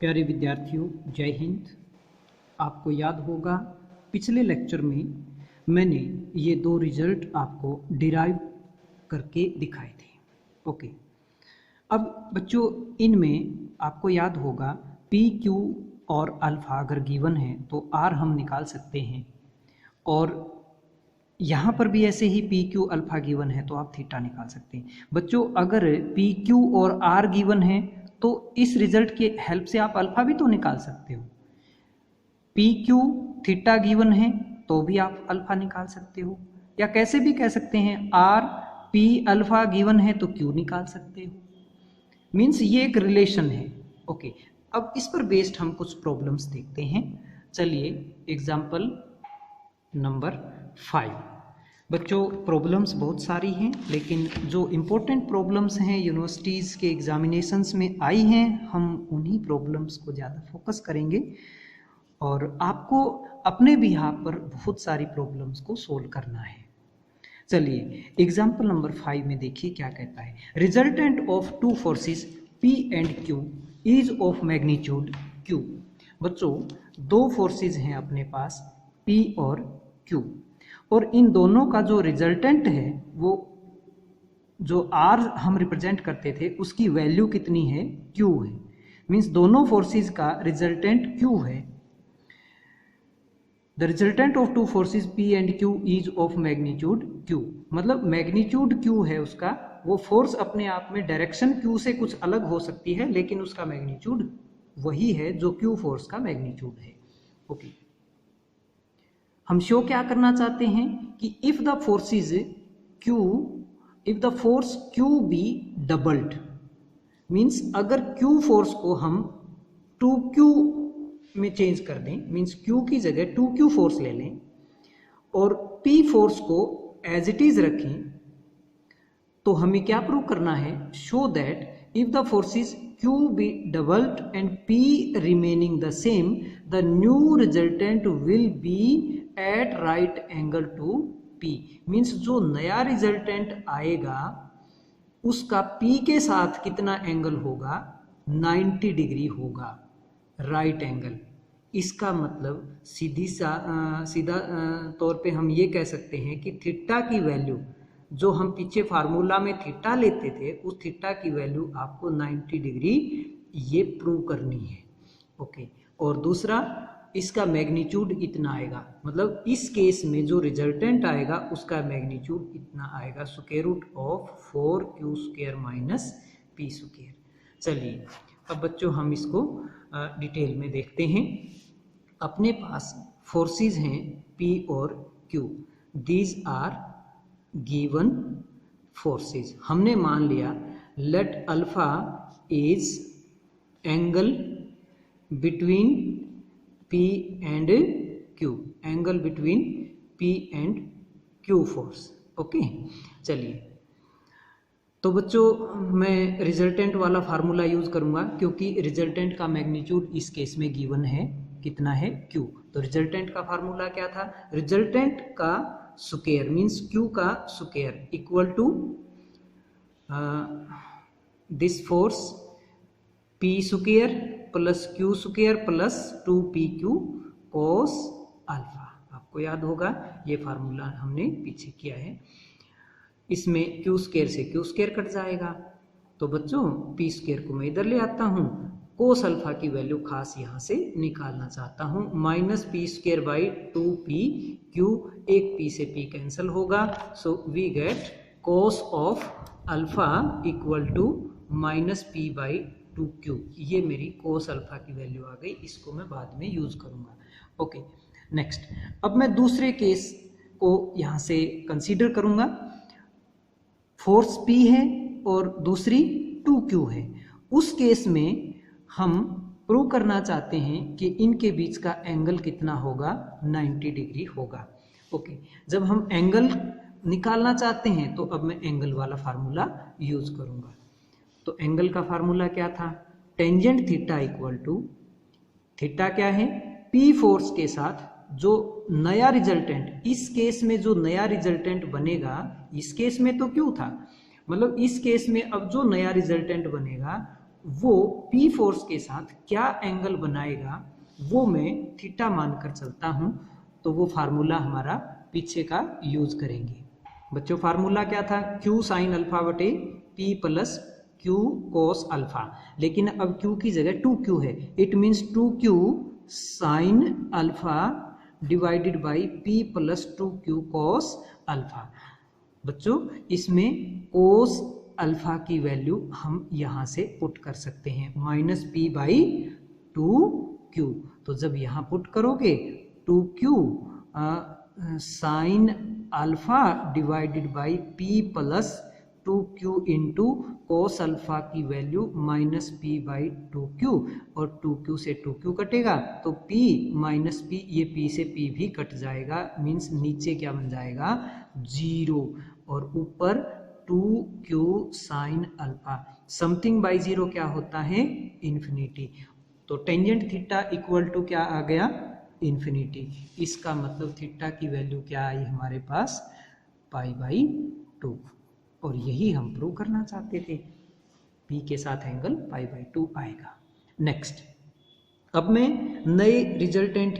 प्यारे विद्यार्थियों, जय हिंद। आपको याद होगा पिछले लेक्चर में मैंने ये दो रिजल्ट आपको डिराइव करके दिखाए थे। ओके, अब बच्चों इनमें आपको याद होगा पी क्यू और अल्फ़ा अगर गिवन है तो आर हम निकाल सकते हैं, और यहाँ पर भी ऐसे ही पी क्यू अल्फ़ा गिवन है तो आप थीटा निकाल सकते हैं। बच्चों अगर पी क्यू और आर गिवन है तो इस रिजल्ट के हेल्प से आप अल्फ़ा भी तो निकाल सकते हो। पी क्यू थीटा गिवन है तो भी आप अल्फ़ा निकाल सकते हो, या कैसे भी कह सकते हैं आर पी अल्फ़ा गिवन है तो क्यू निकाल सकते हो। मीन्स ये एक रिलेशन है। ओके, अब इस पर बेस्ड हम कुछ प्रॉब्लम्स देखते हैं। चलिए एग्जाम्पल नंबर 5। बच्चों प्रॉब्लम्स बहुत सारी हैं, लेकिन जो इम्पोर्टेंट प्रॉब्लम्स हैं यूनिवर्सिटीज़ के एग्जामिनेशंस में आई हैं, हम उन्हीं प्रॉब्लम्स को ज़्यादा फोकस करेंगे और आपको अपने बिहाफ पर बहुत सारी प्रॉब्लम्स को सोल्व करना है। चलिए एग्जाम्पल नंबर 5 में देखिए क्या कहता है। Resultant of two forces P and Q is of magnitude Q। बच्चों दो फोर्सेस हैं अपने पास P और Q, और इन दोनों का जो रिजल्टेंट है वो जो R हम रिप्रेजेंट करते थे उसकी वैल्यू कितनी है, Q है। मीन्स दोनों फोर्सेस का रिजल्टेंट Q है। The resultant of two forces P and Q is of magnitude Q, मतलब मैग्नीट्यूड Q है उसका। वो फोर्स अपने आप में डायरेक्शन Q से कुछ अलग हो सकती है, लेकिन उसका मैग्नीट्यूड वही है जो Q फोर्स का मैग्नीट्यूड है। ओके, हम शो क्या करना चाहते हैं कि if the force Q B doubled, means अगर Q फोर्स को हम 2Q में चेंज कर दें, मीन्स Q की जगह 2Q फोर्स ले लें और P फोर्स को एज इट इज रखें, तो हमें क्या प्रूव करना है, show that if the forces Q be doubled and P remaining the same, the new resultant will be at right angle to P। Means जो नया रिजल्टेंट आएगा उसका P के साथ कितना एंगल होगा, 90 डिग्री होगा, राइट एंगल। इसका मतलब सीधा तौर पे हम ये कह सकते हैं कि थीटा की वैल्यू जो हम पीछे फार्मूला में थीटा लेते थे, उस थीटा की वैल्यू आपको 90 डिग्री ये प्रूव करनी है। ओके, और दूसरा इसका मैग्नीट्यूड इतना आएगा, मतलब इस केस में जो रिजल्टेंट आएगा उसका मैग्नीट्यूड इतना आएगा, square root of 4Q square minus P square. चलिए अब बच्चों हम इसको डिटेल में देखते हैं। अपने पास फोर्सेस हैं P और Q, these are given forces. हमने मान लिया let alpha is angle between P and Q, angle between P and Q force. Okay, चलिए तो बच्चों मैं रिजल्टेंट वाला फार्मूला यूज करूंगा क्योंकि रिजल्टेंट का मैग्नीट्यूड इस केस में गिवन है, कितना है, Q। तो रिजल्टेंट का फार्मूला क्या था, रिजल्टेंट का स्क्वायर मीन्स Q का square equal to this force P square plus Q square plus 2PQ cos alpha. आपको याद होगा ये फार्मूला हमने पीछे किया है। इसमें Q स्क्वायर से Q स्क्वायर कट जाएगा, तो बच्चों P स्क्वायर को मैं इधर ले आता हूँ, कोस अल्फा की वैल्यू खास यहाँ से निकालना चाहता हूँ, minus P square by 2PQ, एक P से P कैंसिल होगा, so we get cos of alpha equal to minus P by 2Q। ये मेरी कोस अल्फा की वैल्यू आ गई, इसको मैं बाद में यूज करूंगा। ओके, नेक्स्ट अब मैं दूसरे केस को यहाँ से कंसीडर करूंगा। फोर्स P है और दूसरी 2Q है। उस केस में हम प्रूव करना चाहते हैं कि इनके बीच का एंगल कितना होगा, 90 डिग्री होगा। ओके, जब हम एंगल निकालना चाहते हैं तो अब मैं एंगल वाला फार्मूला यूज करूंगा। तो एंगल का फार्मूला क्या था, tangent theta equal to, theta क्या है, P फोर्स के साथ जो नया रिजल्टेंट, इस केस में जो नया रिजल्टेंट बनेगा, इस केस में तो Q था, मतलब इस केस में अब जो नया रिजल्टेंट बनेगा वो P फोर्स के साथ क्या एंगल बनाएगा वो मैं थीटा मानकर चलता हूं, तो वो फार्मूला हमारा पीछे का यूज करेंगे। बच्चों फार्मूला क्या था, Q साइन अल्फा बटे P plus Q cos alpha, लेकिन अब Q की जगह 2Q है, it means 2Q sine alpha divided by P plus 2Q cos alpha. बच्चों इसमें कोस अल्फा की वैल्यू हम यहाँ से पुट कर सकते हैं -P/2Q। तो जब यहाँ पुट करोगे 2Q sine alpha divided by P plus 2Q into cos alpha की वैल्यू -P/2Q, और 2Q से 2Q कटेगा तो P माइनस P, ये P से P भी कट जाएगा, मीन्स नीचे क्या बन जाएगा 0, और ऊपर 2Q sine alpha, something by 0 क्या होता है इन्फिनिटी। तो टेंजेंट थीटा इक्वल टू क्या आ गया इन्फिनिटी। इसका मतलब थीटा की वैल्यू क्या आई हमारे पास π/2, और यही हम प्रूव करना चाहते थे, P के साथ एंगल π/2 आएगा। नेक्स्ट, अब मैं नए रिजल्टेंट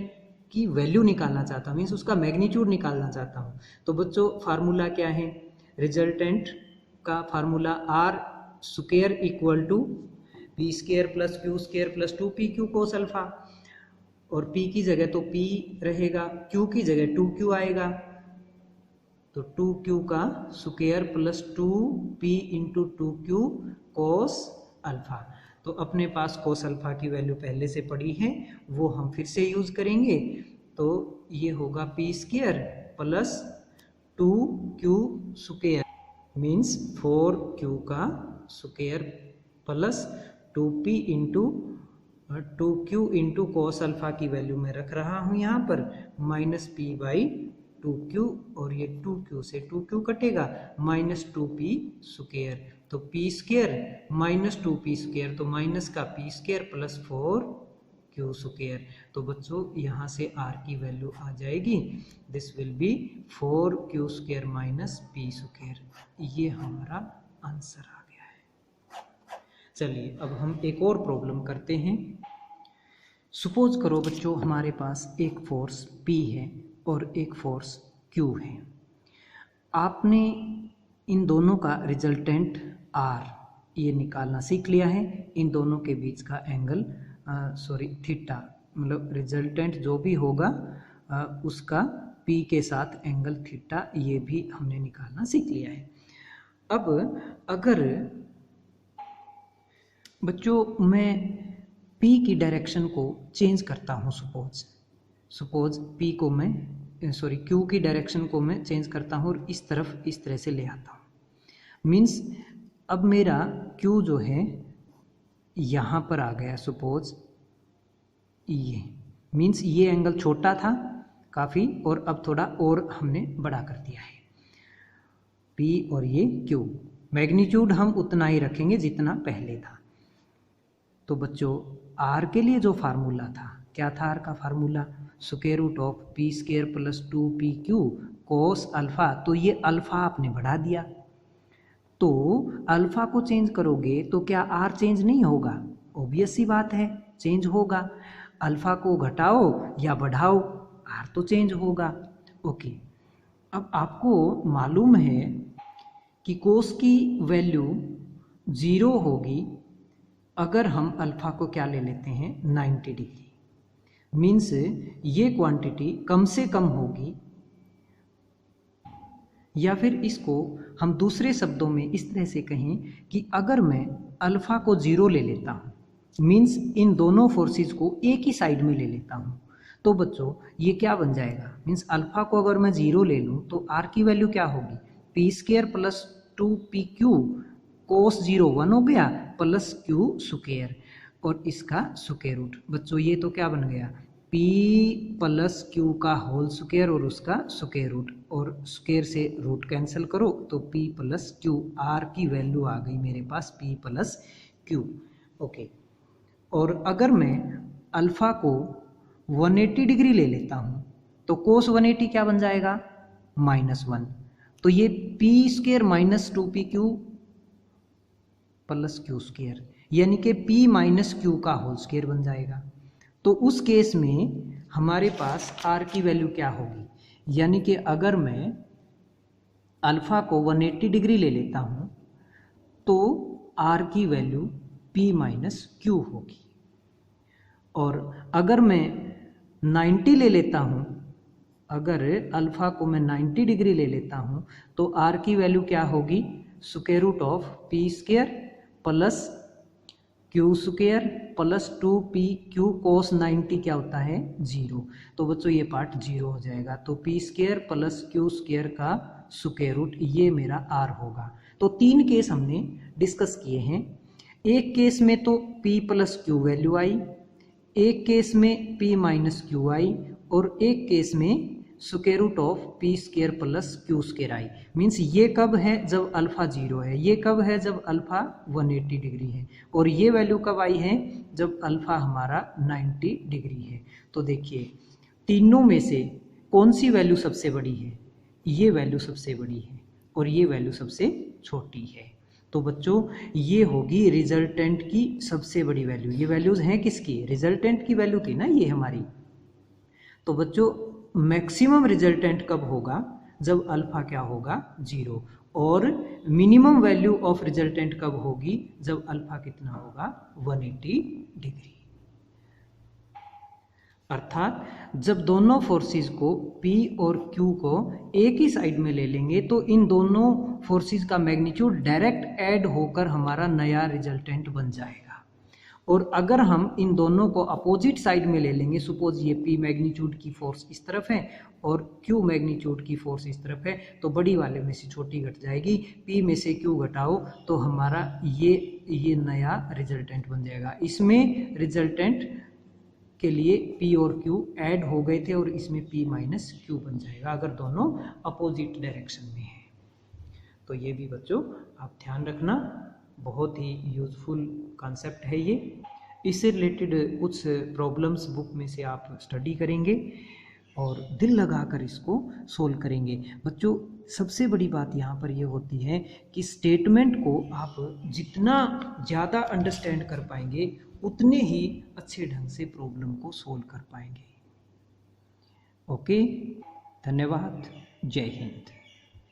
की वैल्यू निकालना चाहता हूँ, मीन्स उसका मैग्नीट्यूड निकालना चाहता हूँ। तो बच्चों फार्मूला क्या है, रिजल्टेंट का formula R square equal to P square plus Q square plus 2PQ cos alpha, और P की जगह तो P रहेगा, Q की जगह 2Q आएगा, तो 2Q का square plus 2P into 2Q कोस अल्फा। तो अपने पास कोस अल्फा की वैल्यू पहले से पड़ी है, वो हम फिर से यूज करेंगे, तो ये होगा P square plus 2Q square means 4Q का square plus 2P into 2Q into cos alpha की वैल्यू मैं रख रहा हूँ यहाँ पर -P/2Q, और ये 2Q से 2Q कटेगा -2P स्क्वायर, तो P स्क्वायर -2P स्क्वायर, तो माइनस का P square plus 4Q square. तो बच्चों यहाँ से R की वैल्यू आ जाएगी, this will be 4Q square minus P square. ये हमारा आंसर आ गया है। चलिए अब हम एक और प्रॉब्लम करते हैं। सपोज करो बच्चों हमारे पास एक फोर्स P है और एक फोर्स Q है। आपने इन दोनों का रिजल्टेंट R ये निकालना सीख लिया है, इन दोनों के बीच का एंगल थीटा, मतलब रिजल्टेंट जो भी होगा उसका P के साथ एंगल थीटा ये भी हमने निकालना सीख लिया है। अब अगर बच्चों मैं P की डायरेक्शन को चेंज करता हूँ, सपोज P को मैं Q की डायरेक्शन को मैं चेंज करता हूँ और इस तरफ इस तरह से ले आता हूँ, मीन्स अब मेरा Q जो है यहाँ पर आ गया, सपोज ये मीन्स ये एंगल छोटा था काफ़ी और अब थोड़ा और हमने बड़ा कर दिया है, P और ये Q, मैग्नीट्यूड हम उतना ही रखेंगे जितना पहले था। तो बच्चों R के लिए जो फार्मूला था, क्या था R का formula, square root of P square plus 2PQ cos alpha, तो ये अल्फा आपने बढ़ा दिया, तो अल्फा को चेंज करोगे तो क्या R चेंज नहीं होगा, ऑब्वियस सी बात है चेंज होगा, अल्फा को घटाओ या बढ़ाओ R तो चेंज होगा। ओके, अब आपको मालूम है कि कोस की वैल्यू 0 होगी अगर हम अल्फा को क्या ले लेते हैं 90 डिग्री, मीन्स ये क्वांटिटी कम से कम होगी, या फिर इसको हम दूसरे शब्दों में इस तरह से कहें कि अगर मैं अल्फा को 0 ले लेता हूँ, मीन्स इन दोनों फोर्सेस को एक ही साइड में ले लेता हूँ, तो बच्चों ये क्या बन जाएगा, मीन्स अल्फा को अगर मैं 0 ले लूँ तो R की वैल्यू क्या होगी, P स्क्वायर प्लस 2PQ कोस 0 1 हो गया प्लस Q स्क्वायर और इसका स्क्वायर रूट। बच्चों ये तो क्या बन गया, P प्लस Q का होल स्क्वायर और उसका स्क्वायर रूट, और स्क्वायर से रूट कैंसिल करो तो P प्लस Q, R की वैल्यू आ गई मेरे पास P प्लस Q। ओके, और अगर मैं अल्फा को 180 डिग्री ले लेता हूँ तो कोस 180 क्या बन जाएगा -1, तो ये P square minus 2PQ plus Q square, यानी कि p माइनस क्यू का होल स्क्वायर बन जाएगा। तो उस केस में हमारे पास r की वैल्यू क्या होगी, यानी कि अगर मैं अल्फ़ा को 180 डिग्री ले लेता हूँ तो r की वैल्यू p माइनस क्यू होगी, और अगर मैं 90 ले लेता हूँ, अगर अल्फ़ा को मैं 90 डिग्री ले लेता हूँ तो r की वैल्यू क्या होगी, square root of p square plus Q square plus 2p q cos 90 क्या होता है 0। तो बच्चों ये पार्ट 0 हो जाएगा। तो p square plus Q square का स्क्वायर रूट ये मेरा r होगा। तो 3 केस हमने डिस्कस किए हैं। एक केस में तो p प्लस क्यू वैल्यू आई, एक केस में p माइनस क्यू आई, और एक केस में square root of p square plus Q square आई। मीन्स ये कब है, जब अल्फ़ा 0 है, ये कब है, जब अल्फ़ा 180 डिग्री है, और ये वैल्यू कब आई है, जब अल्फ़ा हमारा 90 डिग्री है। तो देखिए तीनों में से कौन सी वैल्यू सबसे बड़ी है, ये वैल्यू सबसे बड़ी है और ये वैल्यू सबसे छोटी है। तो बच्चों ये होगी रिजल्टेंट की सबसे बड़ी वैल्यू। ये वैल्यूज़ हैं किसकी, रिजल्टेंट की वैल्यू थी ना ये हमारी। तो बच्चों मैक्सिमम रिजल्टेंट कब होगा, जब अल्फ़ा क्या होगा 0, और मिनिमम वैल्यू ऑफ रिजल्टेंट कब होगी, जब अल्फ़ा कितना होगा 180 डिग्री। अर्थात जब दोनों फोर्सेस को P और Q को एक ही साइड में ले लेंगे तो इन दोनों फोर्सेस का मैग्नीट्यूड डायरेक्ट ऐड होकर हमारा नया रिजल्टेंट बन जाएगा। और अगर हम इन दोनों को अपोजिट साइड में ले लेंगे, सपोज ये P मैग्नीट्यूड की फोर्स इस तरफ है और Q मैग्नीट्यूड की फोर्स इस तरफ है, तो बड़ी वाले में से छोटी घट जाएगी, P में से Q घटाओ तो हमारा ये नया रिजल्टेंट बन जाएगा। इसमें रिजल्टेंट के लिए P और Q ऐड हो गए थे और इसमें P माइनस Q बन जाएगा अगर दोनों अपोजिट डायरेक्शन में है। तो ये भी बच्चों आप ध्यान रखना, बहुत ही यूज़फुल कॉन्सेप्ट है ये। इससे रिलेटेड कुछ प्रॉब्लम्स बुक में से आप स्टडी करेंगे और दिल लगाकर इसको सोल्व करेंगे। बच्चों सबसे बड़ी बात यहाँ पर ये होती है कि स्टेटमेंट को आप जितना ज़्यादा अंडरस्टैंड कर पाएंगे उतने ही अच्छे ढंग से प्रॉब्लम को सोल्व कर पाएंगे। ओके, धन्यवाद, जय हिंद।